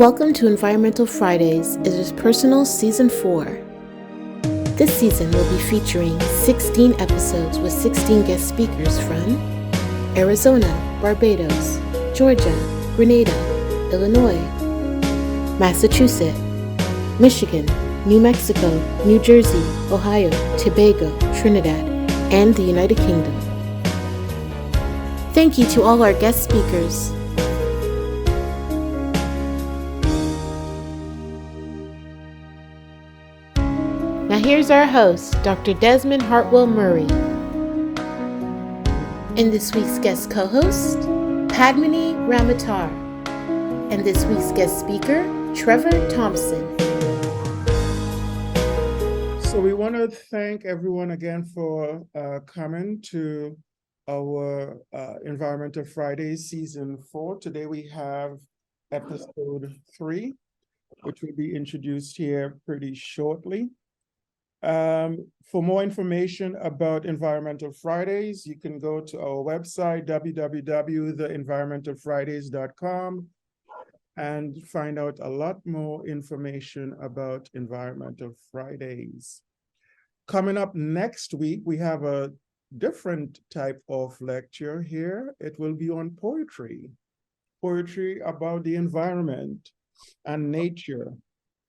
Welcome to Environmental Fridays. It is Personal Season 4. This season will be featuring 16 episodes with 16 guest speakers from Arizona, Barbados, Georgia, Grenada, Illinois, Massachusetts, Michigan, New Mexico, New Jersey, Ohio, Tobago, Trinidad, and the United Kingdom. Thank you to all our guest speakers. Now here's our host, Dr. Desmond Hartwell Murray. And this week's guest co-host, Padmini Ramatar. And this week's guest speaker, Trevor Thompson. So we want to thank everyone again for coming to our Environmental Fridays Season 4. Today we have episode 3, which will be introduced here pretty shortly. For more information about Environmental Fridays, you can go to our website, www.theenvironmentalfridays.com, and find out a lot more information about Environmental Fridays. Coming up next week, we have a different type of lecture here. It will be on poetry about the environment and nature.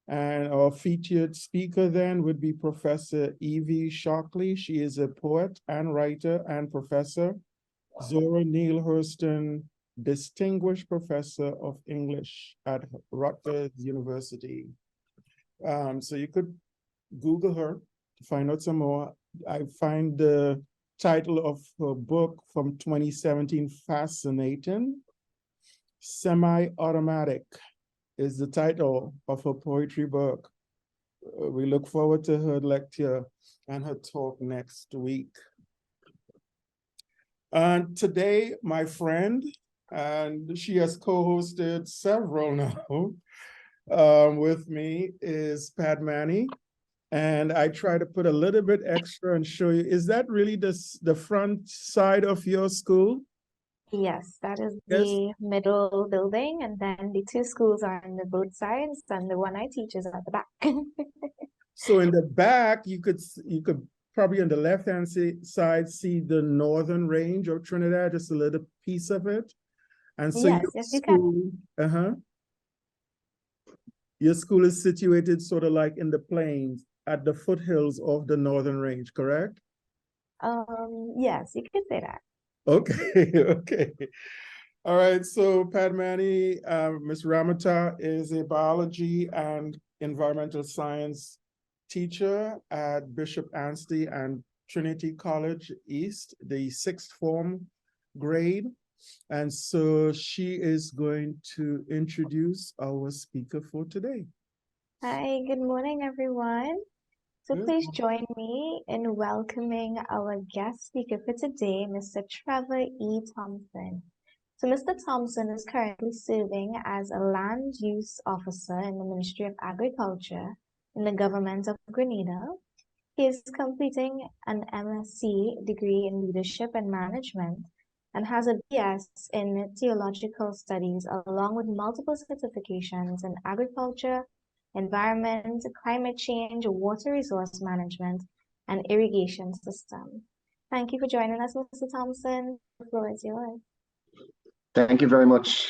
And our featured speaker then would be Professor Evie Shockley. She is a poet and writer and professor. Zora Neale Hurston, Distinguished Professor of English at Rutgers University. So you could Google her to find out some more. I find the title of her book from 2017 fascinating. Semi-Automatic is the title of her poetry book. We look forward to her lecture and her talk next week. And today, my friend, and she has co-hosted several now, with me is Padmini. And I try to put a little bit extra and show you, is that really the front side of your school? Yes, that is the middle building, and then the 2 schools are on the both sides, and the one I teach is at the back. So in the back, you could probably on the left-hand side see the northern range of Trinidad, just a little piece of it. And so yes, you can. Your school is situated sort of like in the plains at the foothills of the northern range, correct? Yes, you could say that. Okay, okay. All right, so Padmini, Ms. Ramata is a biology and environmental science teacher at Bishop Anstey and Trinity College East, the 6th form grade. And so she is going to introduce our speaker for today. Hi, good morning, everyone. So please join me in welcoming our guest speaker for today, Mr. Trevor E. Thompson. So Mr. Thompson is currently serving as a land use officer in the Ministry of Agriculture in the government of Grenada. He is completing an MSc degree in leadership and management and has a BS in theological studies along with multiple certifications in agriculture, environment, climate change, water resource management, and irrigation system. Thank you for joining us, Mr. Thompson. The floor is yours. Thank you very much,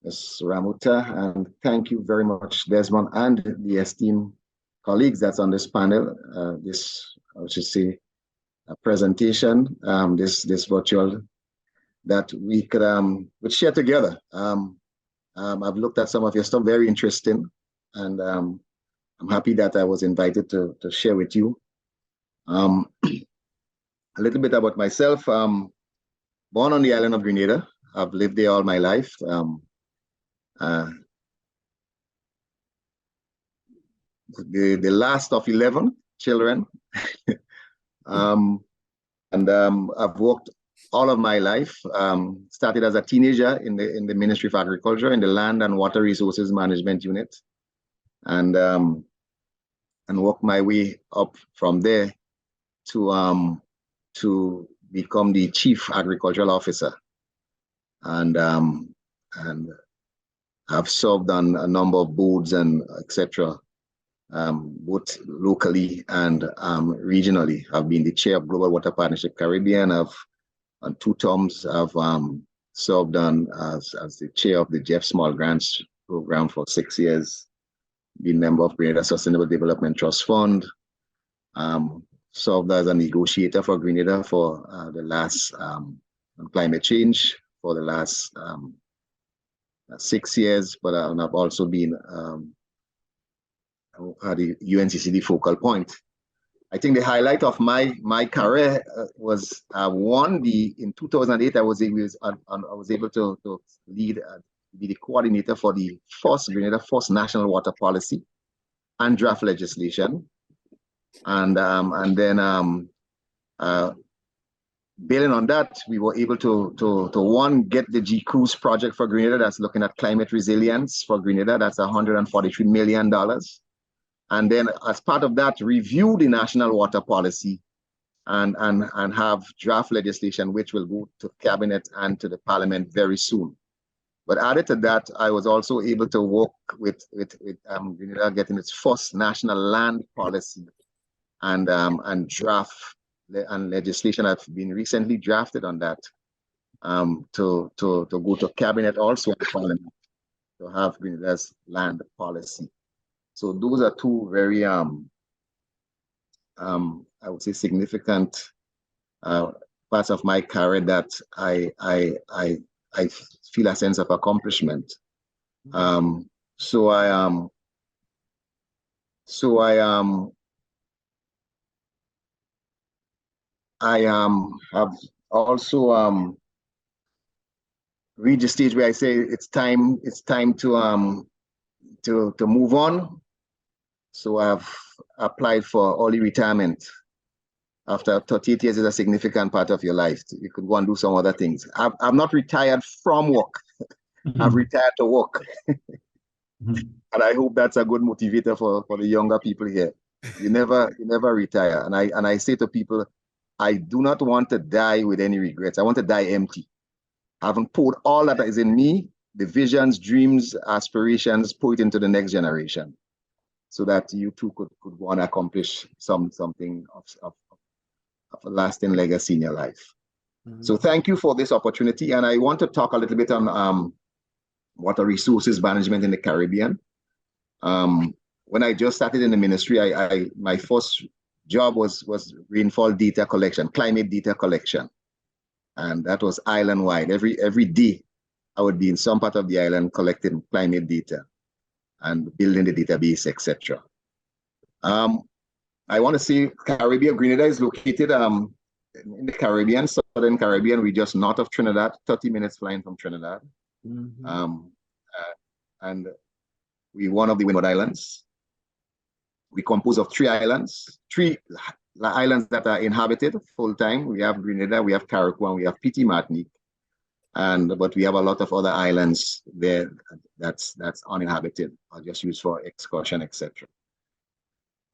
Ms. Ramuta, and thank you very much, Desmond, and the esteemed colleagues that's on this panel. This, I should say, a presentation, this virtual, that we could share together. I've looked at some of your stuff, very interesting, and I'm happy that I was invited to share with you. A little bit about myself. Born on the island of Grenada. I've lived there all my life. The last of 11 children. I've worked all of my life. Started as a teenager in the Ministry of Agriculture in the Land and Water Resources Management Unit, and worked my way up from there to become the Chief Agricultural Officer, and I've served on a number of boards and etc. Both locally and regionally. I've been the chair of Global Water Partnership Caribbean. I've on 2 terms. I've served on as the chair of the Jeff Small Grants Program for 6 years. Been member of Grenada Sustainable Development Trust Fund. Served as a negotiator for Grenada for the last on climate change for the last 6 years. But I've also been at the UNCCD focal point. I think the highlight of my career was in 2008 I was able to lead be the coordinator for the Grenada first national water policy and draft legislation, and then building on that, we were able to get the G-Cruise project for Grenada that's looking at climate resilience for Grenada. That's $143 million. And then as part of that, review the national water policy and have draft legislation, which will go to cabinet and to the parliament very soon. But added to that, I was also able to work with Grenada getting its first national land policy and draft and legislation have been recently drafted on that to go to cabinet also in parliament to have Grenada's land policy. So those are 2 very I would say significant parts of my career that I feel a sense of accomplishment. So I have also reached the stage where I say it's time to move on. So I've applied for early retirement. After 38 years is a significant part of your life. You could go and do some other things. I've not retired from work. I've retired to work. And I hope that's a good motivator for the younger people here. You never retire. And I say to people, I do not want to die with any regrets. I want to die empty. I haven't poured all that is in me, the visions, dreams, aspirations, pour it into the next generation, so that you too could go and accomplish something of a lasting legacy in your life. So thank you for this opportunity. And I want to talk a little bit on water resources management in the Caribbean. When I just started in the ministry, my first job was rainfall data collection, climate data collection. And that was island-wide. Every day, I would be in some part of the island collecting climate data and building the database, etc. I want to say Caribbean, Grenada is located in the Caribbean, Southern Caribbean. We're just north of Trinidad, 30 minutes flying from Trinidad. And we're one of the Windward Islands. We compose of 3 islands, 3 islands that are inhabited full-time. We have Grenada, we have Carriacou, and we have Petit Martinique. But we have a lot of other islands there that's uninhabited or just used for excursion, etc.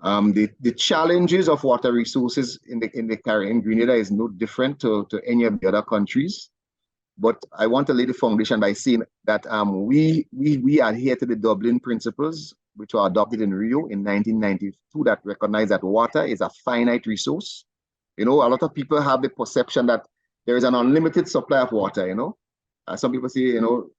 The challenges of water resources in Grenada is no different to any of the other countries. But I want to lay the foundation by saying that we adhere to the Dublin Principles, which were adopted in Rio in 1992, that recognize that water is a finite resource. You know, a lot of people have the perception that there is an unlimited supply of water, you know. Some people say, you know,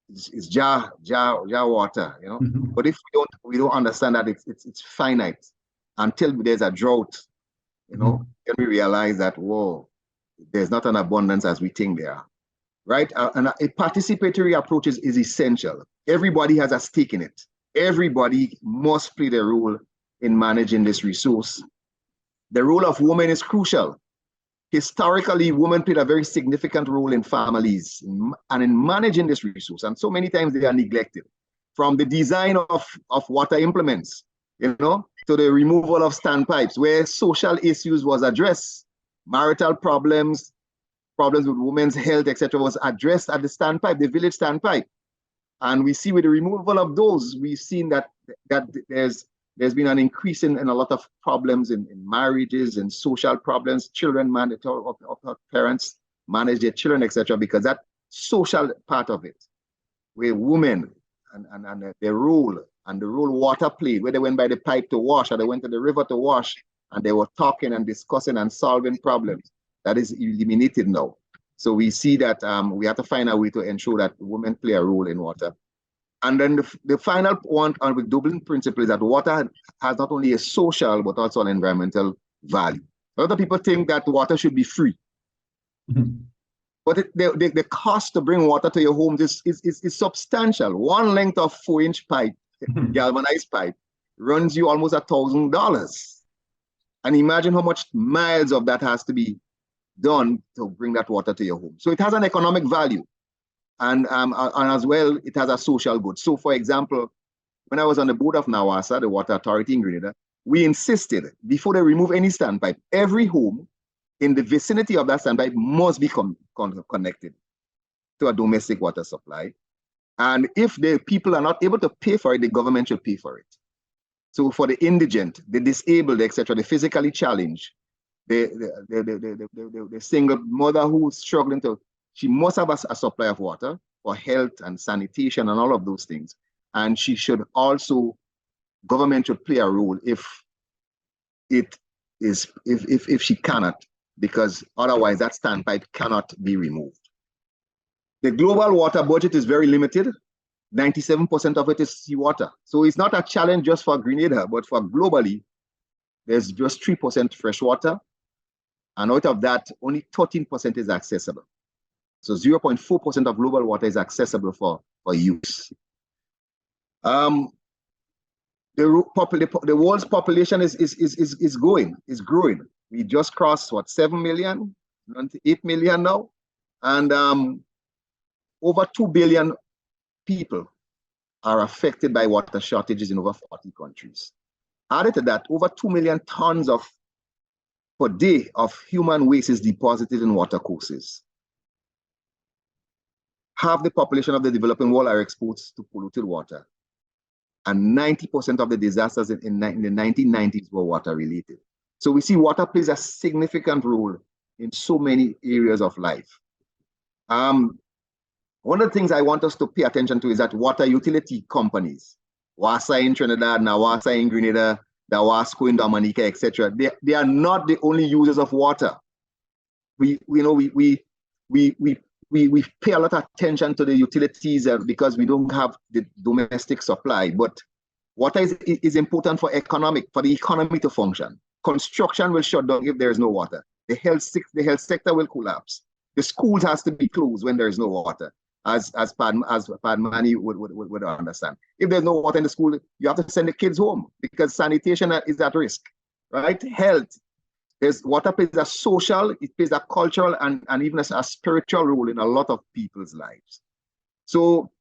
it's jar water, you know. But if we don't understand that it's finite until there's a drought, you know, then we realize that, whoa, there's not an abundance as we think there are, right? And a participatory approach is essential. Everybody has a stake in it. Everybody must play their role in managing this resource. The role of women is crucial. Historically, women played a very significant role in families and in managing this resource. And so many times they are neglected. From the design of water implements, you know, to the removal of standpipes, where social issues was addressed, marital problems with women's health, etc., was addressed at the standpipe, the village standpipe. And we see with the removal of those, we've seen that there's been an increase in a lot of problems in marriages and social problems. Children, parents manage their children, etc., because that social part of it where women and their role and the role water played, where they went by the pipe to wash or they went to the river to wash, and they were talking and discussing and solving problems. That is eliminated now. So we see that we have to find a way to ensure that women play a role in water. And then the final one on the Dublin principle is that water has not only a social, but also an environmental value. A lot of people think that water should be free. But the cost to bring water to your homes is substantial. One length of 4-inch pipe, galvanized pipe, runs you almost $1,000. And imagine how much miles of that has to be done to bring that water to your home. So it has an economic value. And as well, it has a social good. So for example, when I was on the board of NAWASA, the water authority in Grenada, we insisted before they remove any standpipe, every home in the vicinity of that standpipe must be connected to a domestic water supply. And if the people are not able to pay for it, the government should pay for it. So for the indigent, the disabled, etc., the physically challenged, the single mother who's struggling to, she must have a supply of water for health and sanitation and all of those things. And she should also, government should play a role if she cannot, because otherwise that standpipe cannot be removed. The global water budget is very limited. 97% of it is seawater. So it's not a challenge just for Grenada, but for globally, there's just 3% fresh water. And out of that, only 13% is accessible. So 0.4% of global water is accessible for use. The world's population is growing. We just crossed, what, 7 million, 8 million now? And over 2 billion people are affected by water shortages in over 40 countries. Added to that, over 2 million tons per day of human waste is deposited in water courses. Half the population of the developing world are exposed to polluted water. And 90% of the disasters in the 1990s were water related. So we see water plays a significant role in so many areas of life. One of the things I want us to pay attention to is that water utility companies, WASA in Trinidad, NAWASA in Grenada, Dawasco in Dominica, etc., they are not the only users of water. We pay a lot of attention to the utilities because we don't have the domestic supply. But water is important for the economy to function. Construction will shut down if there is no water. The health sector will collapse. The schools has to be closed when there is no water, as Padmani would understand. If there's no water in the school, you have to send the kids home because sanitation is at risk, right? Health. Water plays a social, it plays a cultural and even a spiritual role in a lot of people's lives. So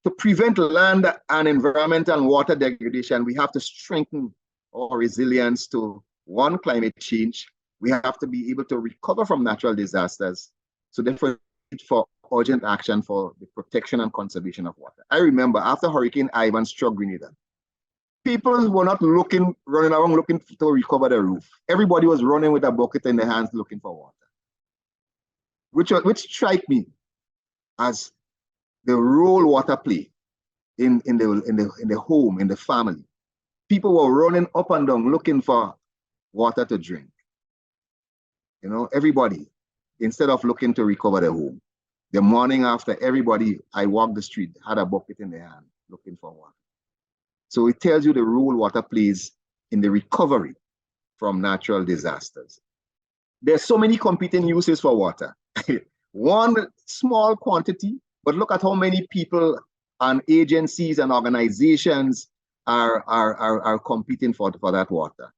to prevent land and environmental and water degradation, we have to strengthen our resilience to, one, climate change. We have to be able to recover from natural disasters. So therefore, for urgent action for the protection and conservation of water. I remember after Hurricane Ivan struck Grenada, people were not running around looking to recover the roof. Everybody was running with a bucket in their hands looking for water, which strike me as the role water play in the home, in the family. People were running up and down looking for water to drink. You know, everybody, instead of looking to recover their home. The morning after, everybody, I walked the street, had a bucket in their hand looking for water. So it tells you the role water plays in the recovery from natural disasters. There's so many competing uses for water. One small quantity, but look at how many people and agencies and organizations are competing for that water,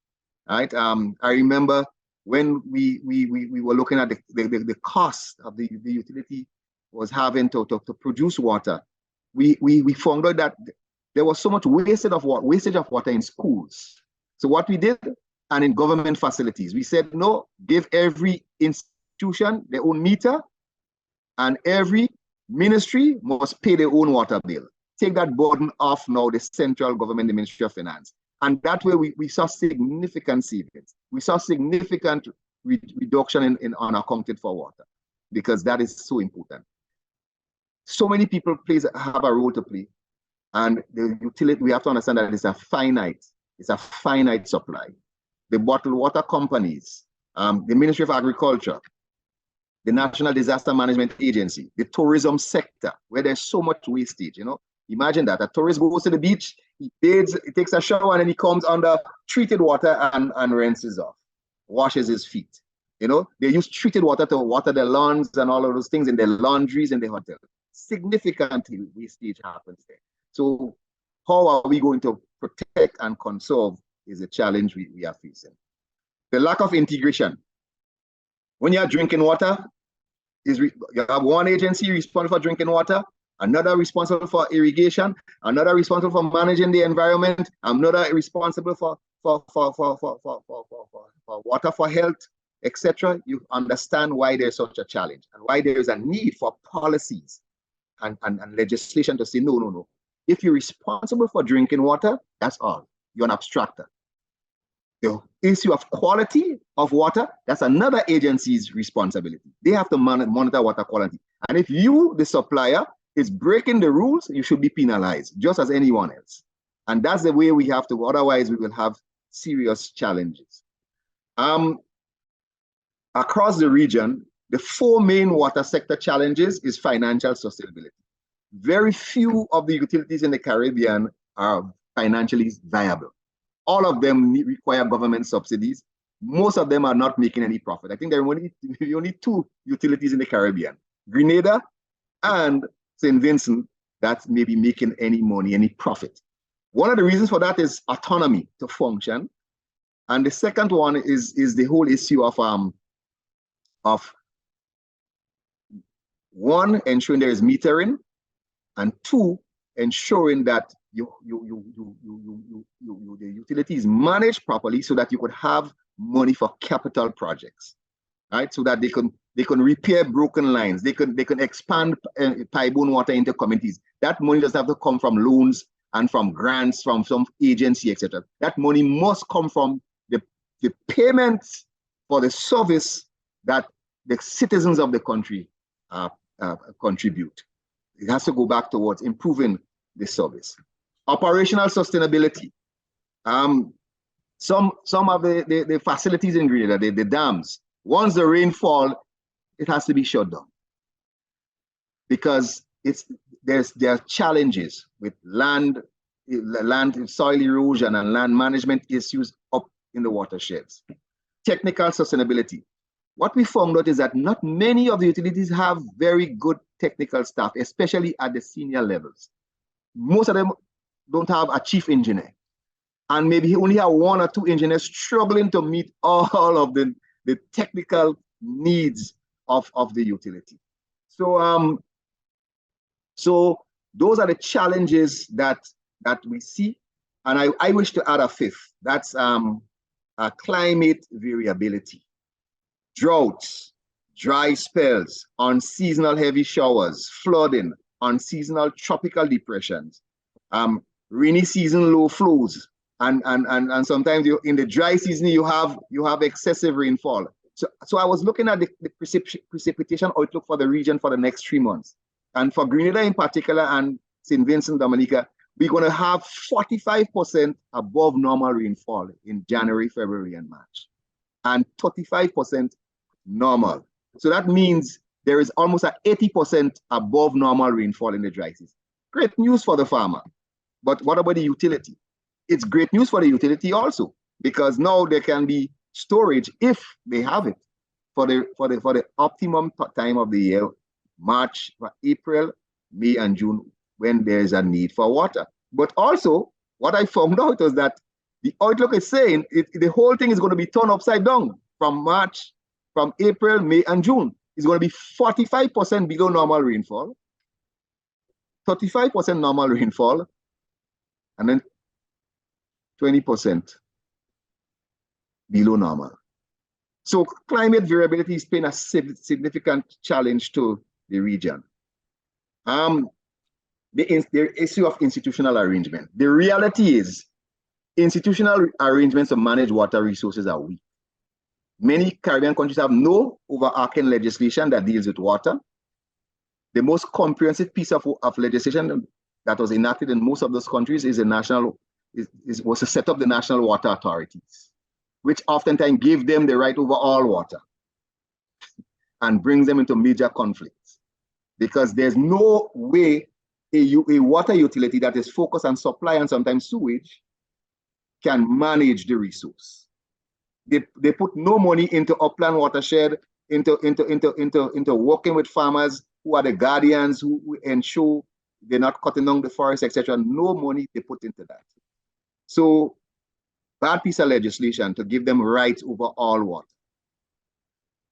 right? I remember when we were looking at the cost of the utility was having to produce water, we found out that there was so much wastage of water in schools. So what we did, and in government facilities, we said, no, give every institution their own meter, and every ministry must pay their own water bill. Take that burden off now, the central government, the Ministry of Finance. And that way we saw significant savings. We saw significant reduction in unaccounted for water, because that is so important. so many people have a role to play. And the utility, we have to understand that it's a finite supply. The bottled water companies, the Ministry of Agriculture, the National Disaster Management Agency, the tourism sector, where there's so much wastage, you know. Imagine that a tourist goes to the beach, he bathes, he takes a shower, and then he comes under treated water and rinses off, washes his feet. You know, they use treated water to water their lawns and all of those things in their laundries in the hotel. Significantly wastage happens there. So how are we going to protect and conserve is a challenge we are facing. The lack of integration. When you're drinking water, you have one agency responsible for drinking water, another responsible for irrigation, another responsible for managing the environment, another responsible for water for health, etc. You understand why there's such a challenge and why there is a need for policies and legislation to say, no. If you're responsible for drinking water, that's all. You're an abstractor. The issue of quality of water, that's another agency's responsibility. They have to monitor water quality. And if you, the supplier, is breaking the rules, you should be penalized, just as anyone else. And that's the way we have to, otherwise we will have serious challenges. Across the region, the 4 main water sector challenges is financial sustainability. Very few of the utilities in the Caribbean are financially viable. All of them require government subsidies. Most of them are not making any profit. I think there are only 2 utilities in the Caribbean, Grenada and St. Vincent, that may be making any money, any profit. One of the reasons for that is autonomy to function. And the second one is the whole issue of one, ensuring there is metering, and 2, ensuring that the utility is managed properly so that you could have money for capital projects, right? So that they can repair broken lines, they can expand pipe-borne water into communities. That money doesn't have to come from loans and from grants from some agency, etc. That money must come from the payments for the service that the citizens of the country contribute. It has to go back towards improving the service. Operational sustainability. Some of the facilities in Grenada, the dams, once the rainfall, it has to be shut down because there are challenges with land soil erosion and land management issues up in the watersheds. Technical sustainability. What we found out is that not many of the utilities have very good technical staff, especially at the senior levels. Most of them don't have a chief engineer, and maybe only have 1 or 2 engineers struggling to meet all of the technical needs of the utility. So those are the challenges that we see. And I wish to add a 5th. That's climate variability. Droughts, dry spells, unseasonal heavy showers, flooding, unseasonal tropical depressions, rainy season low flows, and sometimes in the dry season you have excessive rainfall. So I was looking at the precipitation outlook for the region for the next 3 months, and for Grenada in particular and St. Vincent, Dominica, we're going to have 45% above normal rainfall in January, February, and March, and 35% normal. So that means there is almost an 80% above normal rainfall in the dry season. Great news for the farmer. But what about the utility? It's great news for the utility also, because now there can be storage if they have it for the optimum time of the year, March, April, May, and June, when there is a need for water. But also, what I found out was that the outlook is saying the whole thing is going to be turned upside down from April, May, and June. It's going to be 45% below normal rainfall, 35% normal rainfall, and then 20% below normal. So climate variability is playing a significant challenge to the region. The issue of institutional arrangement. The reality is institutional arrangements to manage water resources are weak. Many Caribbean countries have no overarching legislation that deals with water. The most comprehensive piece of legislation that was enacted in most of those countries was to set up the national water authorities, which oftentimes give them the right over all water and brings them into major conflicts, because there's no way a water utility that is focused on supply and sometimes sewage can manage the resource. They put no money into upland watershed, into working with farmers who are the guardians, who ensure they're not cutting down the forest, etc. No money they put into that. So bad piece of legislation to give them rights over all water.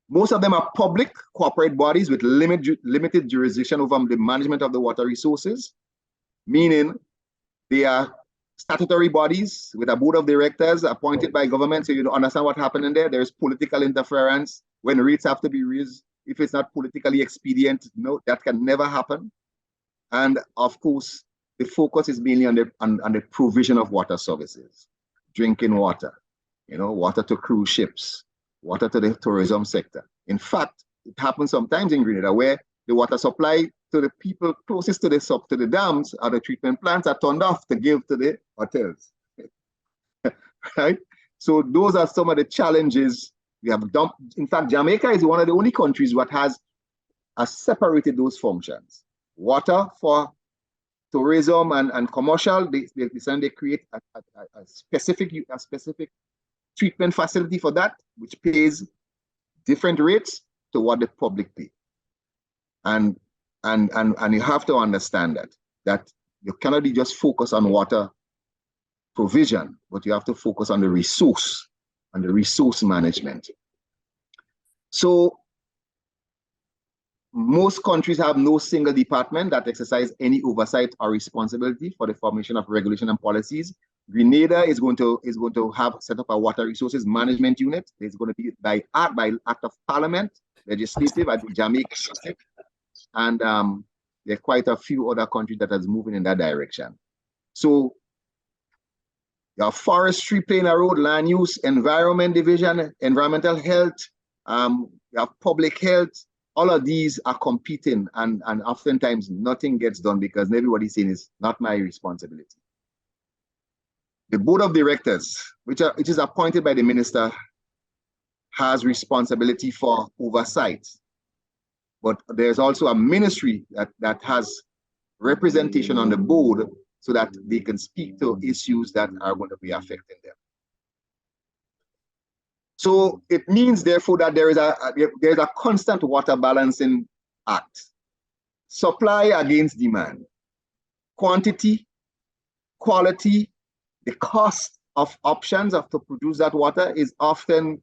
Most of them are public corporate bodies with limited jurisdiction over the management of the water resources, meaning they are statutory bodies with a board of directors appointed by government. So you don't understand what happened in there. There's political interference when rates have to be raised. If it's not politically expedient, no, that can never happen. And of course, the focus is mainly on the provision of water services, drinking water, water to cruise ships, water to the tourism sector. In fact, it happens sometimes in Grenada where the water supply to the people closest to the dams or the treatment plants are turned off to give to the hotels. Right? So those are some of the challenges we have done. In fact, Jamaica is one of the only countries that has separated those functions. Water for tourism and commercial, they create a specific treatment facility for that, which pays different rates to what the public pay. And you have to understand that you cannot just focus on water provision, but you have to focus on the resource management. So most countries have no single department that exercise any oversight or responsibility for the formation of regulation and policies. Grenada is going to have set up a water resources management unit. It's going to be by act of parliament, legislative at Jamaica, and there are quite a few other countries that are moving in that direction. So your forestry playing a role, land use, environment division, environmental health, you have public health. All of these are competing, and oftentimes nothing gets done because everybody's saying it's not my responsibility. The board of directors, which is appointed by the minister, has responsibility for oversight. But there's also a ministry that has representation on the board so that they can speak to issues that are going to be affecting them. So it means, therefore, that there's a constant water balancing act. Supply against demand. Quantity, quality, the cost of options to produce that water is often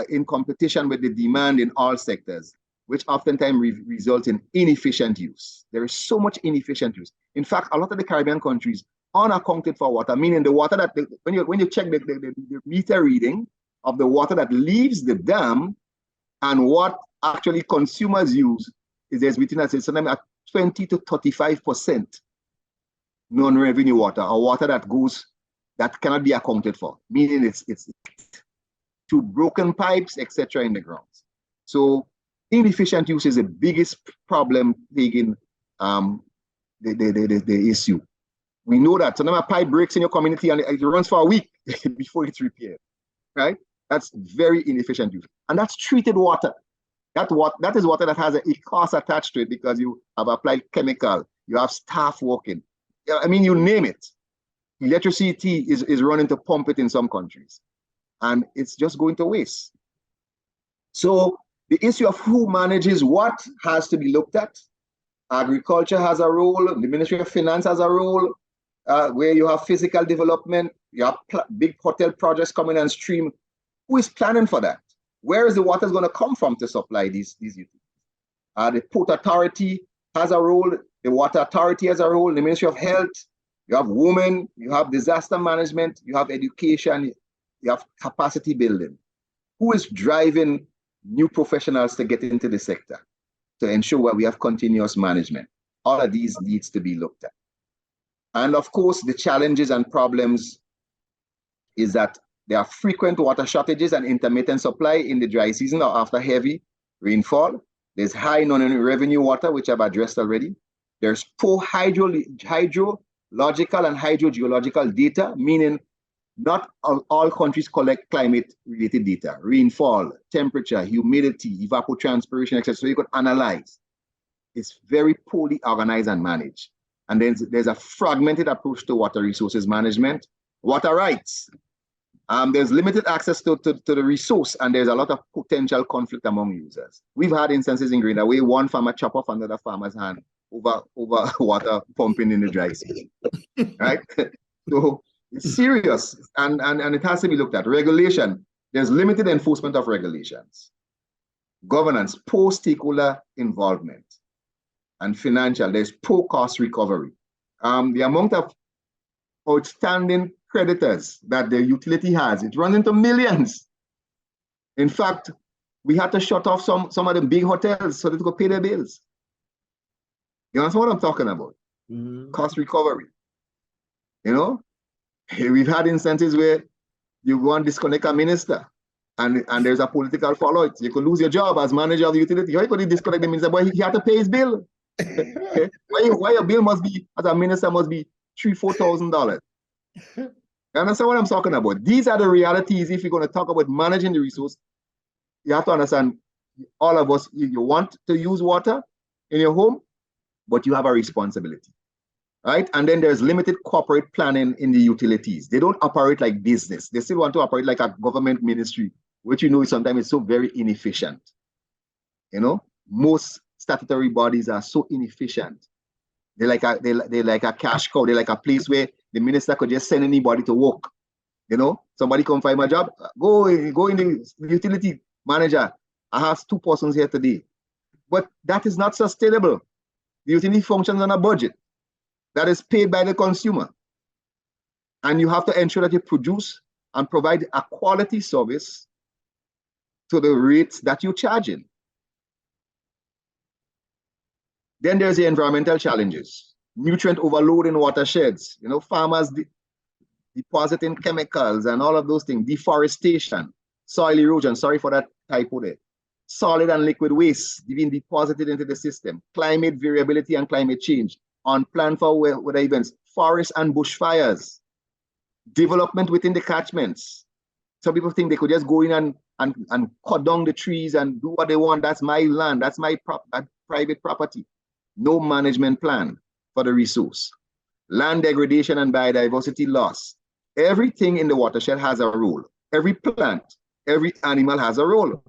in competition with the demand in all sectors, which oftentimes results in inefficient use. There is so much inefficient use. In fact, a lot of the Caribbean countries unaccounted for water, meaning the water that, when you check the meter reading of the water that leaves the dam and what actually consumers use, there's between us, it's sometimes at 20 to 35% non-revenue water, or water that cannot be accounted for, meaning it's through broken pipes, etc. in the grounds. So inefficient use is the biggest problem taking the issue. We know that sometimes a pipe breaks in your community and it runs for a week before it's repaired, right? That's very inefficient use. And that's treated water. That is water that has a cost attached to it because you have applied chemical, you have staff working. I mean, you name it. Electricity is running to pump it in some countries. And it's just going to waste. So the issue of who manages what has to be looked at. Agriculture has a role, the Ministry of Finance has a role, where you have physical development, you have big hotel projects coming on stream. Who is planning for that? Where is the water going to come from to supply these utilities? The Port Authority has a role, the Water Authority has a role, the Ministry of Health, you have women, you have disaster management, you have education, you have capacity building. Who is driving new professionals to get into the sector to ensure that we have continuous management? All of these needs to be looked at. And of course, the challenges and problems is that there are frequent water shortages and intermittent supply in the dry season or after heavy rainfall. There's high non-revenue water, which I've addressed already. There's poor hydrological and hydrogeological data, meaning not all countries collect climate-related data, rainfall, temperature, humidity, evapotranspiration, etc. So you could analyze. It's very poorly organized and managed. And then there's a fragmented approach to water resources management. Water rights. There's limited access to the resource, and there's a lot of potential conflict among users. We've had instances in Green where one farmer chop off another farmer's hand over water pumping in the dry season, right? So it's serious, and it has to be looked at. Regulation, there's limited enforcement of regulations. Governance, poor stakeholder involvement. And financial, there's poor cost recovery. The amount of outstanding creditors that the utility has, it runs into millions. In fact, we had to shut off some of the big hotels so that they could pay their bills. You understand what I'm talking about? Mm-hmm. Cost recovery. You know, we've had instances where you go and disconnect a minister and there's a political fallout. You could lose your job as manager of the utility. How could you disconnect the minister? But he had to pay his bill. Why your bill must be, as a minister, must be $3,000-4,000. You understand what I'm talking about? These are the realities. If you're going to talk about managing the resource, you have to understand, all of us, you want to use water in your home, but you have a responsibility, right? And then there's limited corporate planning in the utilities. They don't operate like business. They still want to operate like a government ministry, which you know sometimes is so very inefficient. You know, most statutory bodies are so inefficient. They're like a cash cow. They're like a place where the minister could just send anybody to work. You know, somebody come find my job, go in the utility manager. I have 2 persons here today. But that is not sustainable. The utility functions on a budget that is paid by the consumer. And you have to ensure that you produce and provide a quality service to the rates that you're charging. Then there's the environmental challenges, nutrient overload in watersheds, you know, farmers depositing chemicals and all of those things, deforestation, soil erosion, sorry for that typo there, solid and liquid waste being deposited into the system, climate variability and climate change, unplanned for weather events, forest and bushfires, development within the catchments. Some people think they could just go in and cut down the trees and do what they want. That's my land, that's my private property. No management plan for the resource. Land degradation and biodiversity loss. Everything in the watershed has a role. Every plant, every animal has a role,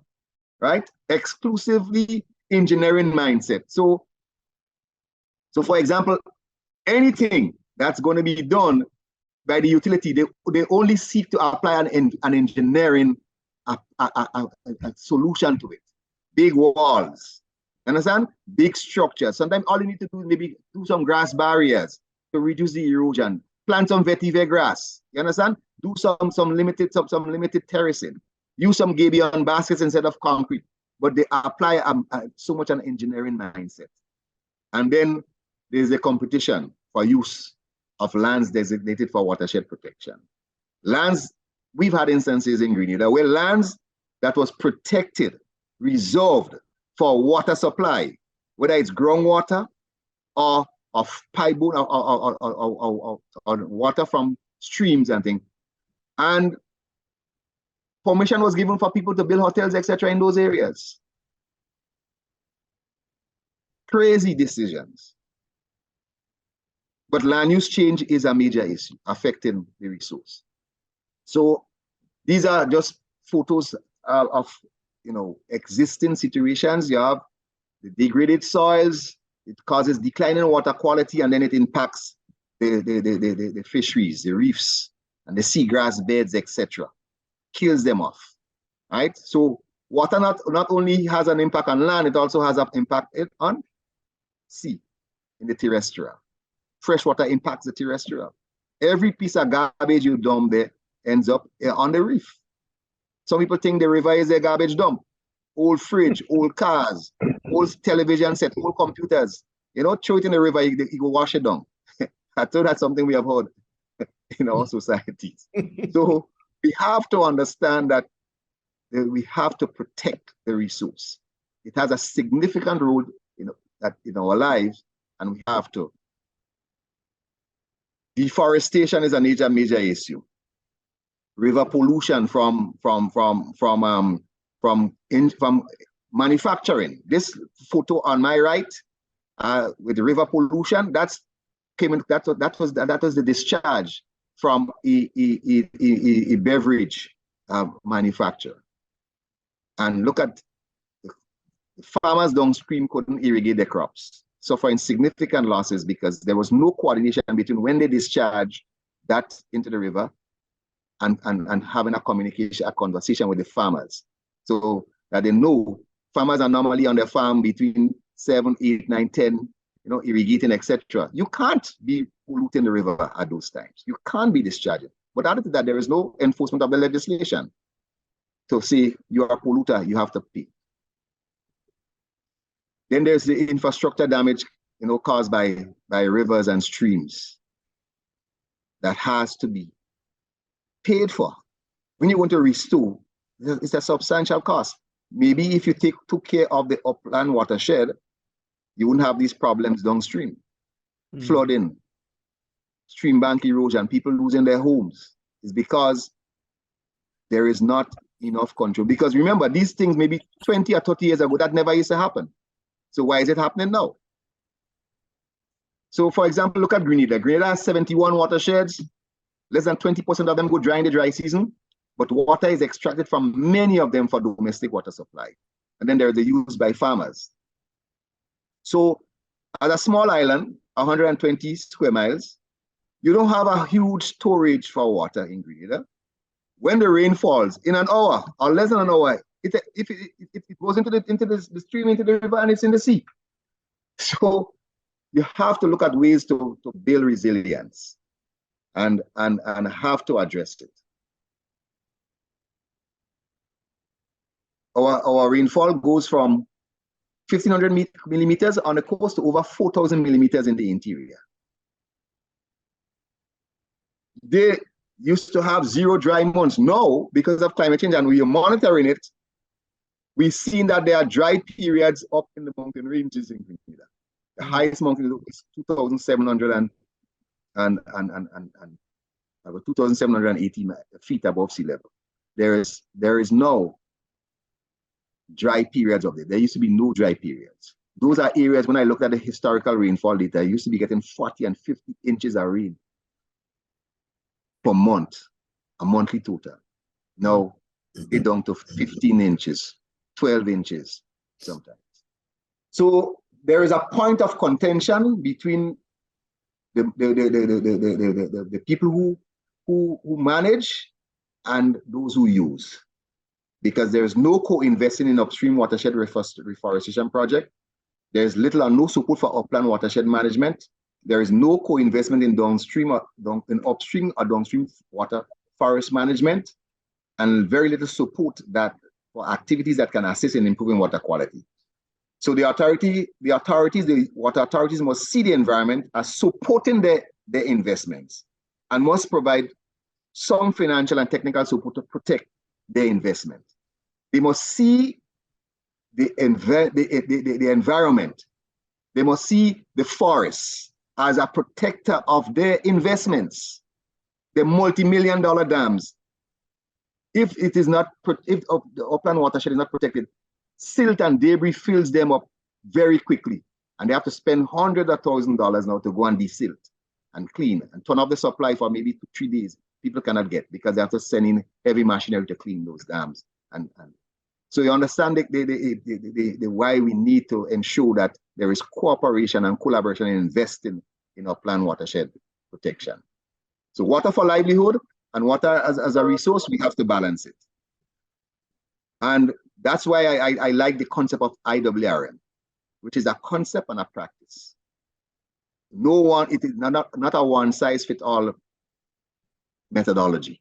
right? Exclusively engineering mindset. So for example, anything that's going to be done by the utility, they only seek to apply an engineering a solution to it. Big walls, understand? Big structures. Sometimes all you need to do is maybe do some grass barriers to reduce the erosion. Plant some vetiver grass. You understand? Do some limited terracing. Use some gabion baskets instead of concrete. But they apply so much an engineering mindset. And then there's a competition for use of lands designated for watershed protection. Lands, we've had instances in Grenada where lands that was protected, reserved for water supply, whether it's groundwater or of pipeline or water from streams and things. And permission was given for people to build hotels, etc., in those areas. Crazy decisions. But land use change is a major issue affecting the resource. So these are just photos of existing situations. You have the degraded soils, it causes decline in water quality, and then it impacts the fisheries, the reefs, and the seagrass beds, etc. Kills them off, right? So water not only has an impact on land, it also has an impact on sea, in the terrestrial. Freshwater impacts the terrestrial. Every piece of garbage you dump there ends up on the reef. Some people think the river is a garbage dump. Old fridge, old cars, old television set, old computers. Throw it in the river, you go wash it down. I thought that's something we have heard in our societies. So we have to understand that we have to protect the resource. it has a significant role in our lives, and we have to. Deforestation is a major issue. River pollution from manufacturing. This photo on my right, with the river pollution, that was the discharge from a beverage manufacturer. And look at the farmers downstream couldn't irrigate their crops, suffering significant losses because there was no coordination between when they discharge that into the river and having a conversation with the farmers, so that they know farmers are normally on their farm between 7, 8, 9, 10, irrigating, etc. You can't be polluting the river at those times. You can't be discharging. But added to that, there is no enforcement of the legislation to say you are a polluter, you have to pay. Then there's the infrastructure damage, caused by rivers and streams that has to be paid for. When you want to restore, it's a substantial cost. Maybe if you took care of the upland watershed, you wouldn't have these problems downstream. Flooding, stream bank erosion, people losing their homes is because there is not enough control. Because remember, these things maybe 20 or 30 years ago, that never used to happen. So why is it happening now? So for example, look at Grenada. Grenada has 71 watersheds. Less than 20% of them go dry in the dry season, but water is extracted from many of them for domestic water supply. And then there are the use by farmers. So as a small island, 120 square miles, you don't have a huge storage for water in Grenada. When the rain falls in an hour or less than an hour, it goes into the stream, into the river, and it's in the sea. So you have to look at ways to build resilience and have to address it. Our rainfall goes from 1,500 millimeters on the coast to over 4,000 millimeters in the interior. They used to have 0 dry months. Now, because of climate change, and we are monitoring it, we've seen that there are dry periods up in the mountain ranges in Grenada. The highest mountain is 2,780 feet above sea level. There is now dry periods of it. There used to be no dry periods. Those are areas, when I looked at the historical rainfall data, I used to be getting 40 and 50 inches of rain per month, a monthly total. Now it's down to 15 inches, 12 inches sometimes. So there is a point of contention between the people who manage and those who use, because there is no co-investing in upstream watershed reforestation project. There is little or no support for upland watershed management. There is no co-investment in upstream or downstream water forest management, and very little support for activities that can assist in improving water quality. So the water authorities must see the environment as supporting their investments and must provide some financial and technical support to protect their investment. They must see the environment. They must see the forests as a protector of their investments. The multi-million-dollar dams, if the upland watershed is not protected, silt and debris fills them up very quickly, and they have to spend hundreds of thousands of dollars now to go and desilt and clean and turn off the supply for maybe 2-3 days. People cannot get, because they have to send in heavy machinery to clean those dams. And so you understand the why we need to ensure that there is cooperation and collaboration in investing in upland watershed protection. So water for livelihood and water as a resource, we have to balance it. And that's why I like the concept of IWRM, which is a concept and a practice. It is not a one-size-fits-all methodology.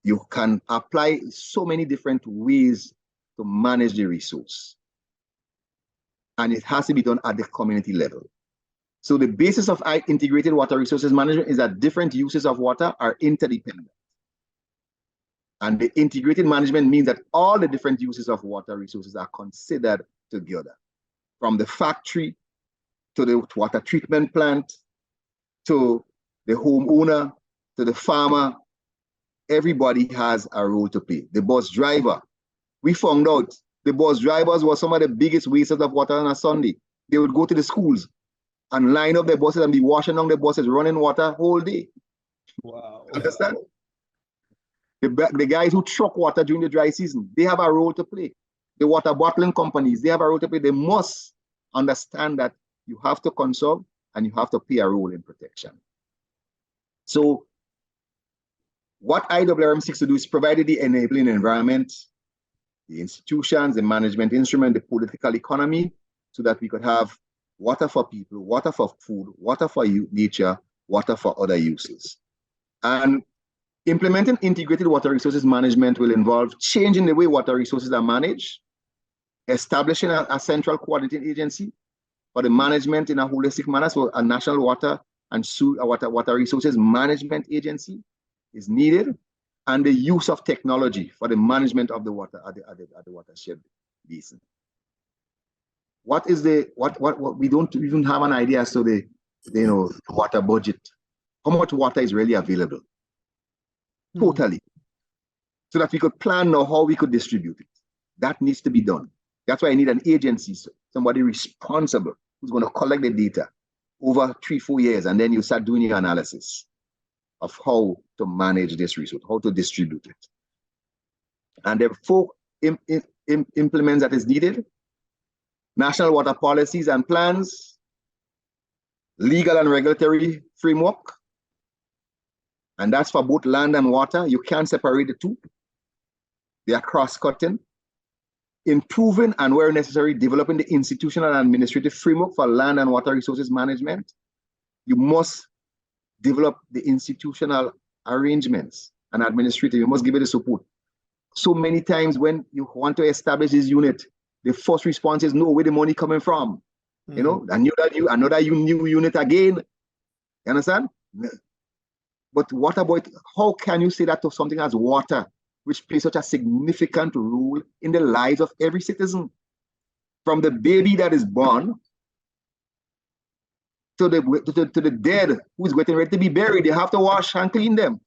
You can apply so many different ways to manage the resource, and it has to be done at the community level. So the basis of integrated water resources management is that different uses of water are interdependent. And the integrated management means that all the different uses of water resources are considered together. From the factory to the water treatment plant, to the homeowner, to the farmer, everybody has a role to play. The bus driver, we found out the bus drivers were some of the biggest wasters of water on a Sunday. They would go to the schools and line up their buses and be washing down the buses, running water whole day. Wow. Understand? The guys who truck water during the dry season, they have a role to play. The water bottling companies, they have a role to play. They must understand that you have to conserve and you have to play a role in protection. So what IWRM seeks to do is provide the enabling environment, the institutions, the management instrument, the political economy, so that we could have water for people, water for food, water for nature, water for other uses. And implementing integrated water resources management will involve changing the way water resources are managed, establishing a central coordinating agency for the management in a holistic manner. So a national water and water resources management agency is needed, and the use of technology for the management of the water at the watershed basin. What we don't even have an idea as to the water budget. How much water is really available? Totally. So that we could plan now how we could distribute it. That needs to be done. That's why I need an agency, somebody responsible who's going to collect the data over 3-4 years, and then you start doing your analysis of how to manage this resource, how to distribute it. And there are 4 implements that is needed: national water policies and plans, legal and regulatory framework, and that's for both land and water. You can't separate the two. They are cross-cutting. Improving and, where necessary, developing the institutional and administrative framework for land and water resources management. You must develop the institutional arrangements and administrative. You must give it the support. So many times when you want to establish this unit, the first response is, no, where the money coming from? You know, another new unit again. You understand? But what about, how can you say that to something as water, which plays such a significant role in the lives of every citizen? From the baby that is born to the dead who's getting ready to be buried, they have to wash and clean them.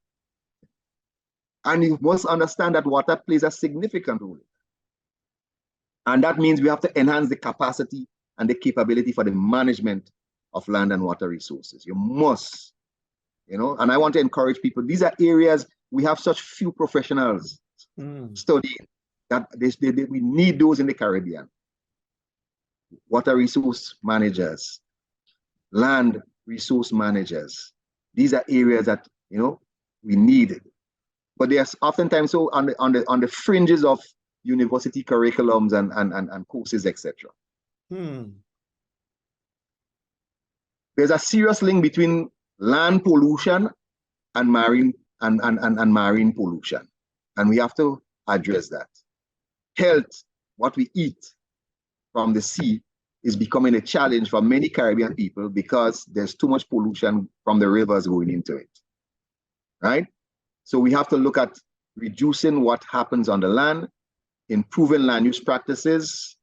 And you must understand that water plays a significant role. And that means we have to enhance the capacity and the capability for the management of land and water resources. You must, and I want to encourage people. These are areas we have such few professionals studying that we need those in the Caribbean. Water resource managers, land resource managers. These are areas that we need, but they are oftentimes so on the fringes of university curriculums and courses, etc. There's a serious link between land pollution and marine marine pollution, and we have to address that. Health, what we eat from the sea, is becoming a challenge for many Caribbean people because there's too much pollution from the rivers going into it, right? So we have to look at reducing what happens on the land, improving land use practices,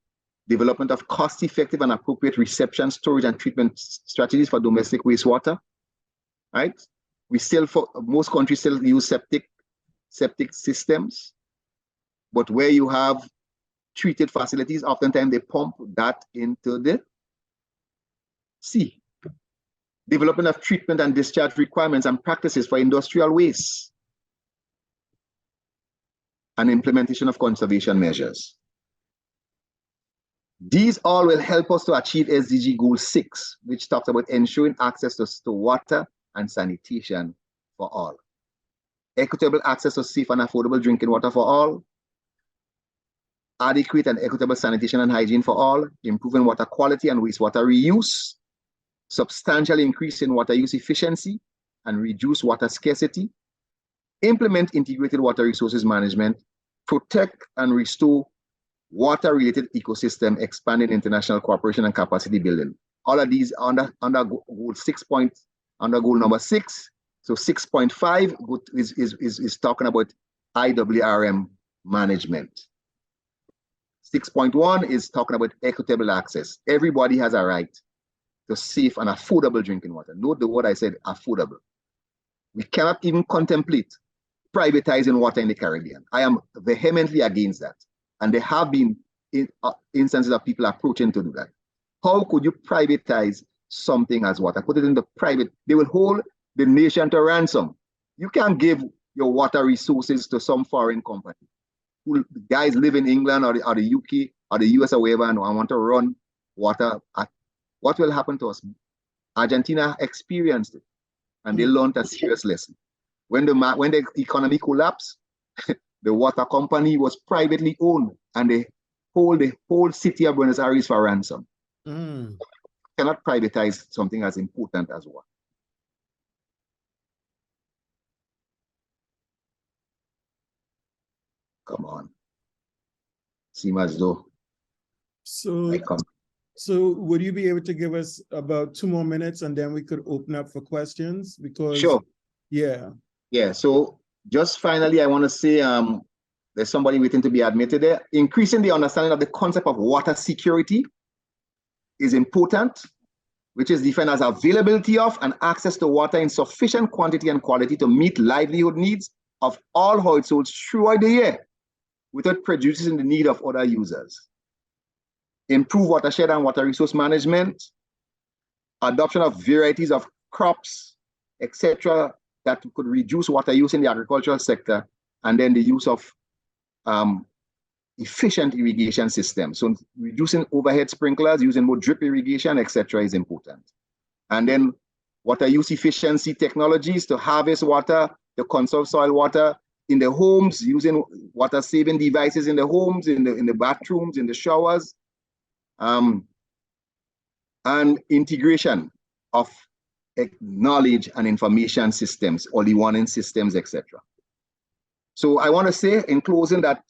development of cost-effective and appropriate reception, storage, and treatment strategies for domestic wastewater, right? Most countries still use septic systems, but where you have treated facilities, oftentimes they pump that into the sea. Development of treatment and discharge requirements and practices for industrial waste, and implementation of conservation measures. These all will help us to achieve SDG Goal 6, which talks about ensuring access to water and sanitation for all. Equitable access to safe and affordable drinking water for all. Adequate and equitable sanitation and hygiene for all. Improving water quality and wastewater reuse. Substantial increase in water use efficiency and reduce water scarcity. Implement integrated water resources management. Protect and restore water-related ecosystem, expanding international cooperation and capacity building. All of these under goal 6 under goal number 6. So 6.5 is talking about IWRM management. 6.1 is talking about equitable access. Everybody has a right to safe and affordable drinking water. Note the word I said, affordable. We cannot even contemplate privatizing water in the Caribbean. I am vehemently against that. And there have been instances of people approaching to do that. How could you privatize something as water? Put it in the private. They will hold the nation to ransom. You can't give your water resources to some foreign company. Who guys live in England or the UK or the US or wherever and want to run water. What will happen to us? Argentina experienced it and they learned a serious lesson. When the economy collapsed, the water company was privately owned and they hold the whole city of Buenos Aires for ransom. Cannot privatize something as important as water. Come on. Seem as though So would you be able to give us about 2 more minutes and then we could open up for questions? Because sure. Yeah. So just finally, I want to say there's somebody waiting to be admitted there. Increasing the understanding of the concept of water security is important, which is defined as availability of and access to water in sufficient quantity and quality to meet livelihood needs of all households throughout the year, without producing the need of other users. Improve watershed and water resource management, adoption of varieties of crops, etc., that could reduce water use in the agricultural sector, and then the use of efficient irrigation systems. So reducing overhead sprinklers, using more drip irrigation, etc., is important. And then water use efficiency technologies to harvest water, to conserve soil water in the homes, using water-saving devices in the homes, in the bathrooms, in the showers, and integration of knowledge and information systems, early warning systems, etc. So I want to say in closing that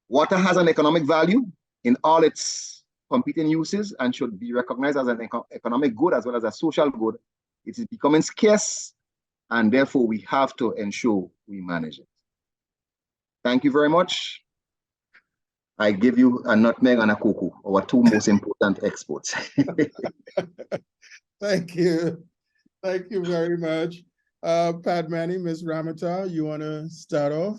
water has an economic value in all its competing uses and should be recognized as an economic good as well as a social good. It is becoming scarce, and therefore we have to ensure we manage it. Thank you very much. I give you a nutmeg and a cocoa, our two most important exports. Thank you. Thank you very much. Padmani, Ms. Ramata, you want to start off?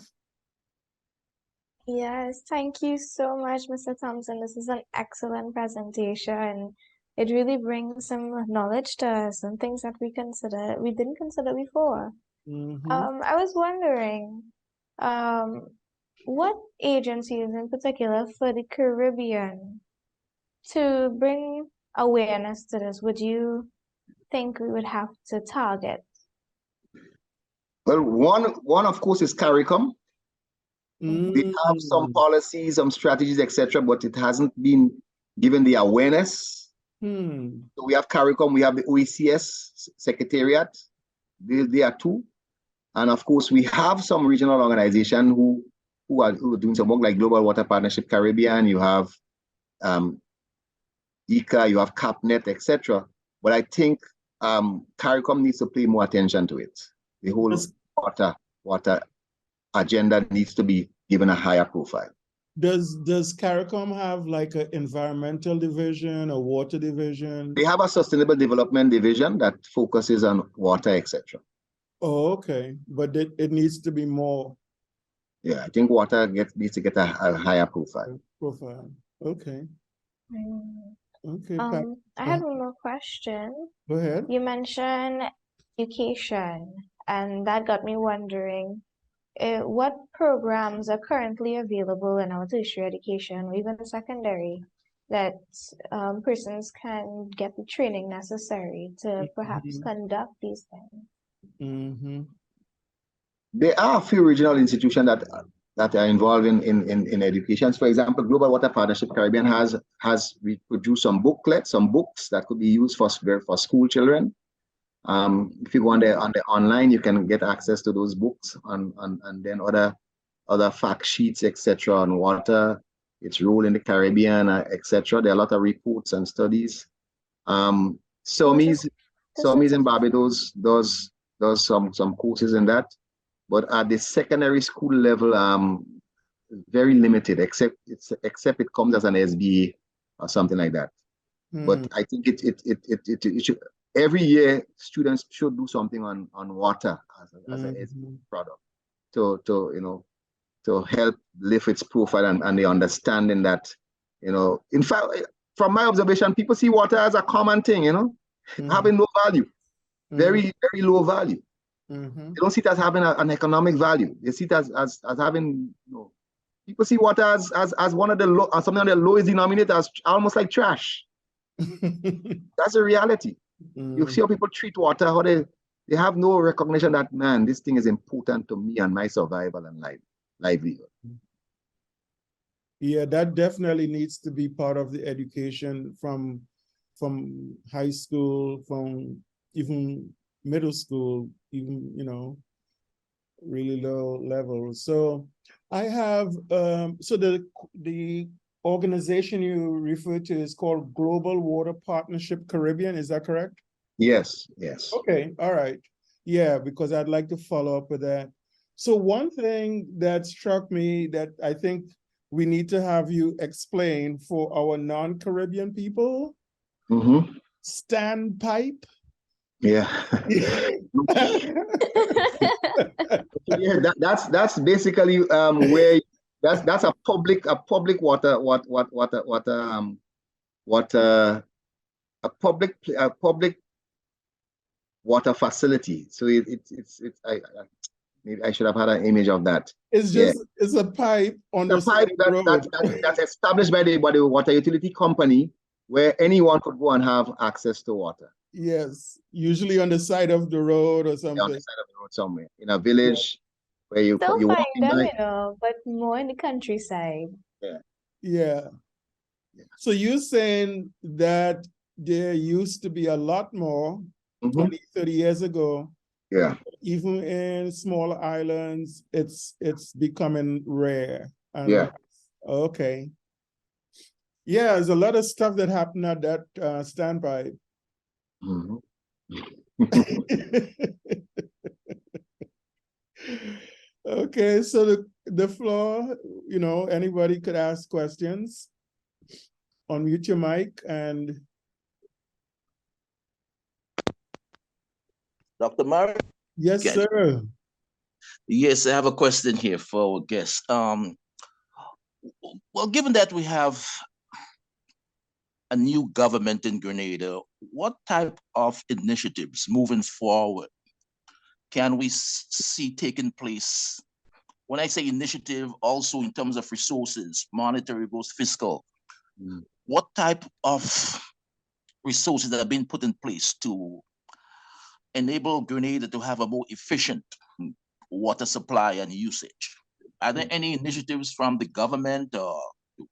Yes, thank you so much, Mr. Thompson. This is an excellent presentation. It really brings some knowledge to us and things that we didn't consider before. I was wondering, what agencies in particular for the Caribbean to bring awareness to this would you think we would have to target? Well, one of course is CARICOM. They have some policies, some strategies, etc., but it hasn't been given the awareness. So we have CARICOM, we have the OECS Secretariat. They are two. And of course, we have some regional organizations who are doing some work like Global Water Partnership Caribbean. You have ICA, you have CAPNet, etc. But I think CARICOM needs to pay more attention to it. The whole water agenda needs to be given a higher profile. Does CARICOM have like an environmental division or water division? They have a sustainable development division that focuses on water, etc. Oh, okay. But it needs to be more. Yeah, I think water needs to get a higher profile. Okay. Okay. I had one more question. Go ahead. You mentioned education, and that got me wondering, what programs are currently available in our tertiary education or even secondary that persons can get the training necessary to perhaps conduct these things? There are a few regional institutions that are involved in education. For example, Global Water Partnership Caribbean has produced some booklets, some books that could be used for school children. If you go on the online, you can get access to those books and then other fact sheets, etc., on water, its role in the Caribbean, etc. There are a lot of reports and studies. SOMIS in Barbados does some courses in that. But at the secondary school level, very limited, except it comes as an SBA or something like that. But I think it should, every year students should do something on water as an SBA product to help lift its profile and the understanding that, in fact, from my observation, people see water as a common thing, having no value, very, very low value. They don't see it as having an economic value. They see it as having, people see water as one of the something of the lowest denominators, almost like trash. That's a reality. You see how people treat water, how they have no recognition that, man, this thing is important to me and my survival and livelihood. Yeah, that definitely needs to be part of the education from high school, from even middle school, even, really low level. So I have, so the organization you refer to is called Global Water Partnership Caribbean, is that correct? Yes. Okay, all right. Yeah, because I'd like to follow up with that. So one thing that struck me that I think we need to have you explain for our non-Caribbean people, standpipe. Yeah. Yeah, that's basically where that's a public water a public water facility. So maybe I should have had an image of that. It's just it's a pipe on the side of the road. That's established by the water utility company where anyone could go and have access to water. Yes, usually on the side of the road or something. Yeah, on the side of the road somewhere in a village where you Still you find walking them, but more in the countryside. Yeah. So you're saying that there used to be a lot more 20, 30 years ago. Yeah. Even in small islands, it's becoming rare. Yeah. Okay. Yeah, there's a lot of stuff that happened at that standby. Okay, so the floor, anybody could ask questions. Unmute your mic and. Dr. Murray? Yes, sir. Yes, I have a question here for our guest. Well, given that we have a new government in Grenada, what type of initiatives moving forward can we see taking place? When I say initiative, also in terms of resources, monetary versus fiscal, what type of resources that have been put in place to enable Grenada to have a more efficient water supply and usage? Are there any initiatives from the government or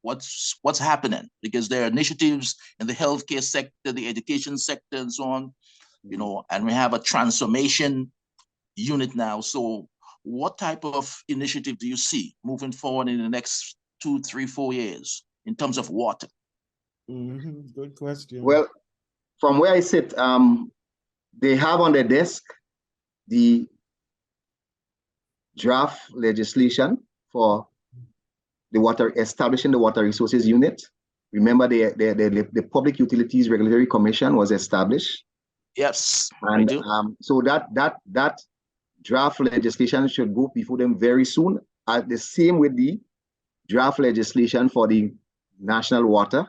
what's happening? Because there are initiatives in the healthcare sector, the education sector, and so on, and we have a transformation unit now. So what type of initiative do you see moving forward in the next 2, 3, 4 years in terms of water? Good question. Well, from where I sit, they have on their desk the draft legislation for establishing the Water Resources Unit. Remember, the Public Utilities Regulatory Commission was established. Yes, and I do. So that draft legislation should go before them very soon. The same with the draft legislation for the national water,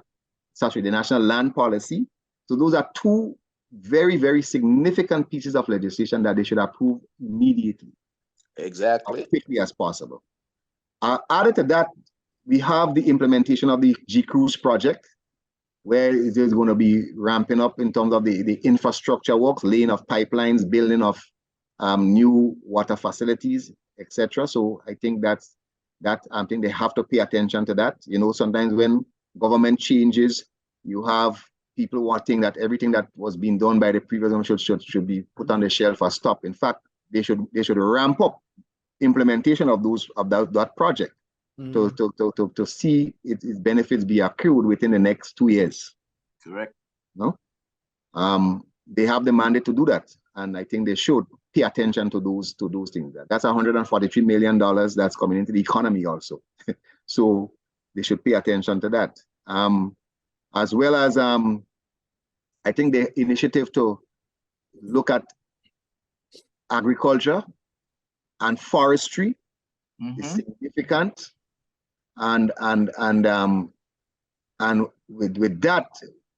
such as the national land policy. So those are two very, very significant pieces of legislation that they should approve immediately. Exactly. As quickly as possible. Added to that, we have the implementation of the G-Cruise project, where it is going to be ramping up in terms of the infrastructure works, laying of pipelines, building of new water facilities, etc. So I think I think they have to pay attention to that. Sometimes when government changes, you have people wanting that everything that was being done by the previous government should be put on the shelf or stop. In fact, they should ramp up implementation of that project to see its benefits be accrued within the next 2 years. Correct. No, they have the mandate to do that, and I think they should pay attention to those things. That's $143 million that's coming into the economy also. So they should pay attention to that. As well as I think the initiative to look at agriculture and forestry is significant, and with that,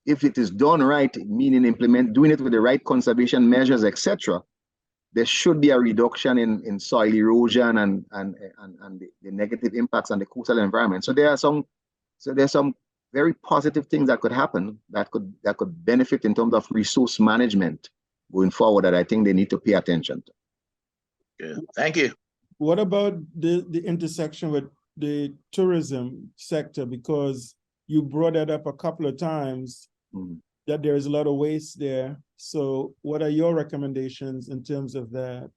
if it is done right, meaning doing it with the right conservation measures, etc., there should be a reduction in soil erosion and the negative impacts on the coastal environment. So there's some very positive things that could happen that could benefit in terms of resource management going forward, that I think they need to pay attention to. Good. Thank you. What about the intersection with the tourism sector? Because you brought that up a couple of times, that there is a lot of waste there. So what are your recommendations in terms of that?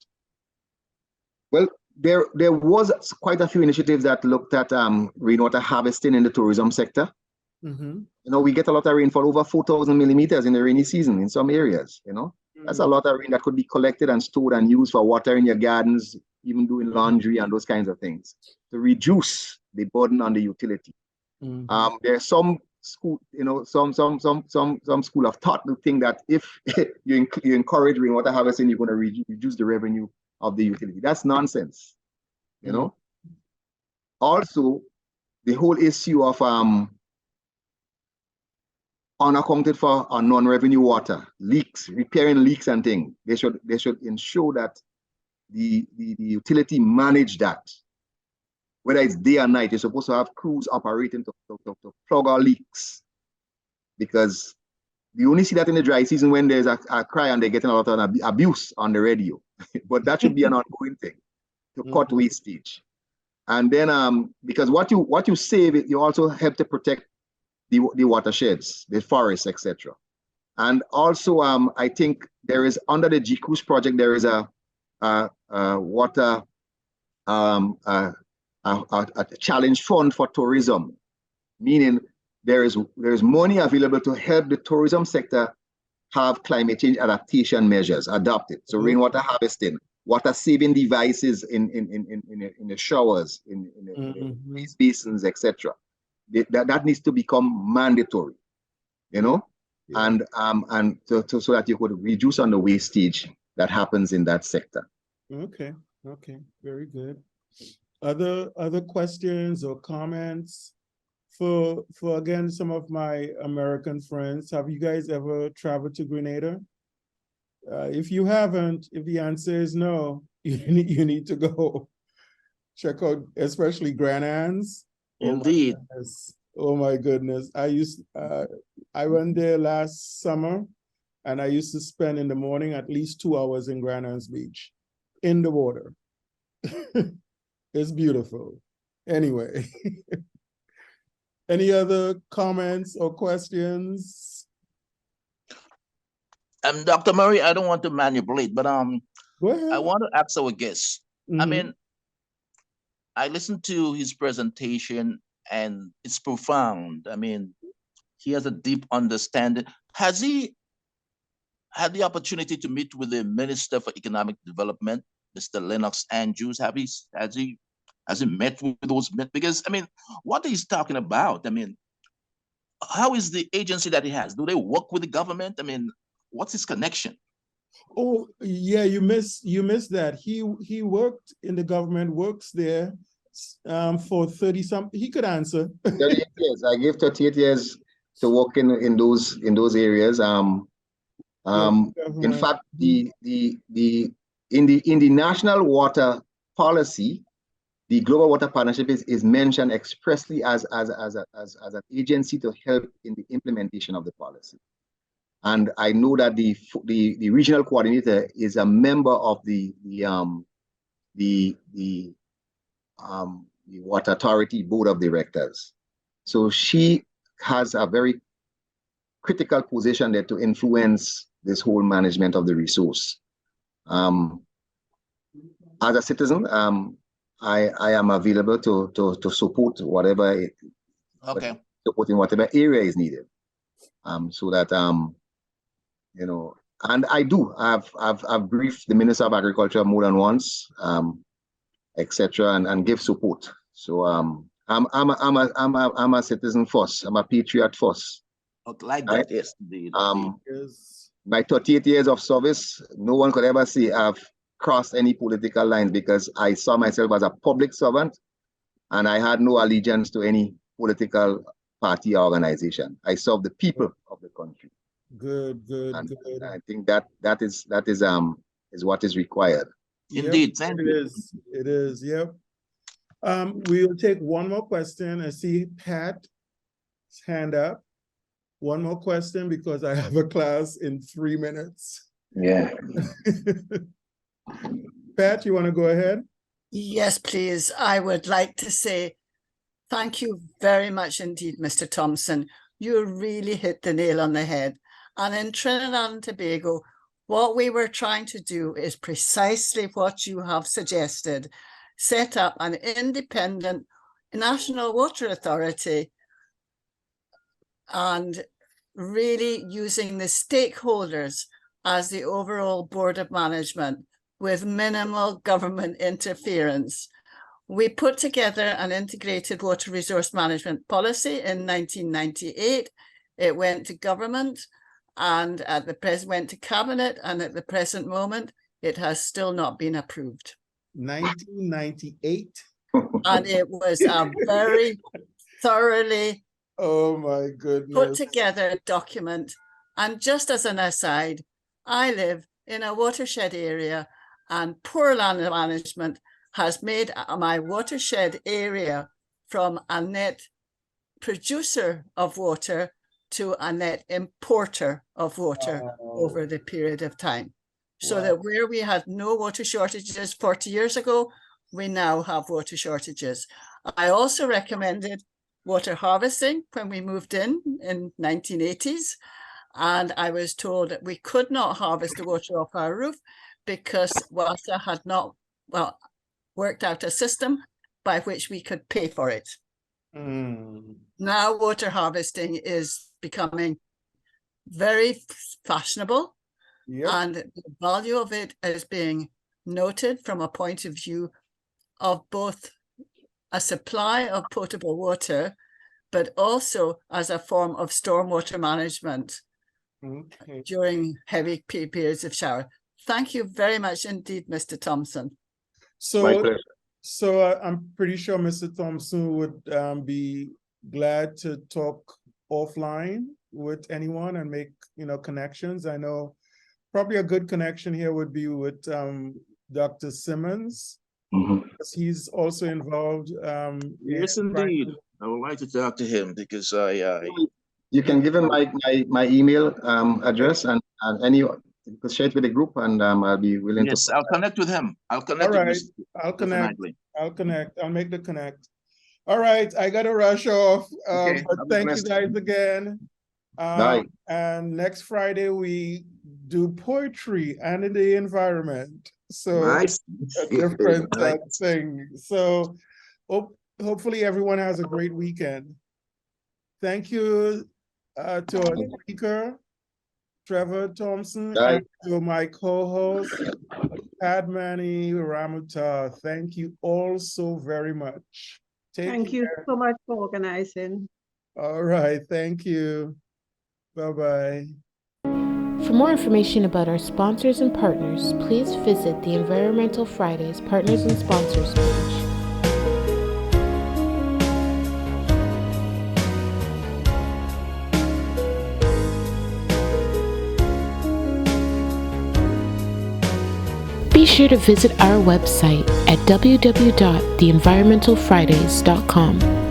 Well, there was quite a few initiatives that looked at rainwater harvesting in the tourism sector. You know, we get a lot of rainfall, over 4,000 millimeters in the rainy season in some areas, you know. That's a lot of rain that could be collected and stored and used for watering your gardens, even doing laundry and those kinds of things, to reduce the burden on the utility. There's some school, you know, some school of thought to think that if you encourage rainwater harvesting, you're going to reduce the revenue of the utility. That's nonsense, you know. Also, the whole issue of unaccounted for or non-revenue water, leaks, repairing leaks and things. They should ensure that the utility manage that. Whether it's day or night, you're supposed to have crews operating to plug our leaks. Because you only see that in the dry season when there's a cry and they're getting a lot of abuse on the radio. But that should be an ongoing thing to cut wastage. And then because what you save, you also help to protect the watersheds, the forests, etc. And also, I think there is, under the GCRUISE project, there is a water a challenge fund for tourism, meaning there is money available to help the tourism sector have climate change adaptation measures adopted. So rainwater harvesting, water saving devices in the showers, in the basins, etc. That needs to become mandatory, you know, and so that you could reduce on the wastage that happens in that sector. Okay, very good. Other questions or comments for again, some of my American friends? Have you guys ever traveled to Grenada? If you haven't, if the answer is no, you need to go check out, especially Grand Anne's. Indeed. Oh my goodness. I went there last summer, and I used to spend in the morning at least 2 hours in Grand Anne's Beach in the water. It's beautiful. Anyway, any other comments or questions? Dr. Murray, I don't want to manipulate, but Go ahead. I want to ask our guest. I mean, I listened to his presentation and it's profound. I mean, he has a deep understanding. Has he had the opportunity to meet with the Minister for Economic Development, Mr. Lennox Andrews? Has he met with those men? Because I mean, what he's talking about, I mean, how is the agency that he has? Do they work with the government? I mean, what's his connection? Oh yeah, you missed that. He worked in the government, works there for 30 something. He could answer. 38 years. I gave 38 years to work in those areas. In fact, in the national water policy, the Global Water Partnership is mentioned expressly as an agency to help in the implementation of the policy. And I know that the regional coordinator is a member of the Water Authority Board of Directors. So she has a very critical position there to influence this whole management of the resource. As a citizen, I am available to support whatever supporting whatever area is needed, so that you know, And I do. I've briefed the Minister of Agriculture more than once, etc., and give support. So I'm a citizen first. I'm a patriot first. Like that, yes, indeed. My 38 years of service, no one could ever say I've crossed any political lines, because I saw myself as a public servant, and I had no allegiance to any political party or organization. I serve the people of the country. Good. And I think that is what is required. Indeed, yep, it is. Yep. We'll take one more question. I see Pat's hand up. One more question, because I have a class in 3 minutes. Yeah. Pat, you want to go ahead? Yes, please. I would like to say thank you very much indeed, Mr. Thompson. You really hit the nail on the head. And in Trinidad and Tobago, what we were trying to do is precisely what you have suggested: set up an independent national water authority, and really using the stakeholders as the overall board of management with minimal government interference. We put together an integrated water resource management policy in 1998. It went to government, and went to cabinet, and at the present moment, it has still not been approved. 1998. And it was a very thoroughly Oh my goodness. put together document. And just as an aside, I live in a watershed area, and poor land management has made my watershed area from a net producer of water to a net importer of water over the period of time. So that where we had no water shortages 40 years ago, we now have water shortages. I also recommended water harvesting when we moved in 1980s. And I was told that we could not harvest the water off our roof because WASA had not, worked out a system by which we could pay for it. Now water harvesting is becoming very fashionable. Yep. And the value of it is being noted from a point of view of both a supply of potable water, but also as a form of stormwater management during heavy periods of shower. Thank you very much indeed, Mr. Thompson. So I'm pretty sure Mr. Thompson would be glad to talk offline with anyone and make connections. I know probably a good connection here would be with Dr. Simmons, because he's also involved. Yes, indeed. I would like to talk to him because You can give him my email address and any. You could share it with the group, and I'll be willing to. Yes, I'll connect with him. I'll connect. All right, I'll connect. I'll make the connect. All right, I gotta rush off. Okay, but thank you guys again. And next Friday we do poetry and in the environment. So nice. A different thing. So hopefully everyone has a great weekend. Thank you to our speaker, Trevor Thompson, and to my co-host, Padmani Ramuta. Thank you all so very much. Thank you so much for organizing. All right, thank you. Bye-bye. For more information about our sponsors and partners, please visit the Environmental Fridays Partners and Sponsors page. Be sure to visit our website at www.theenvironmentalfridays.com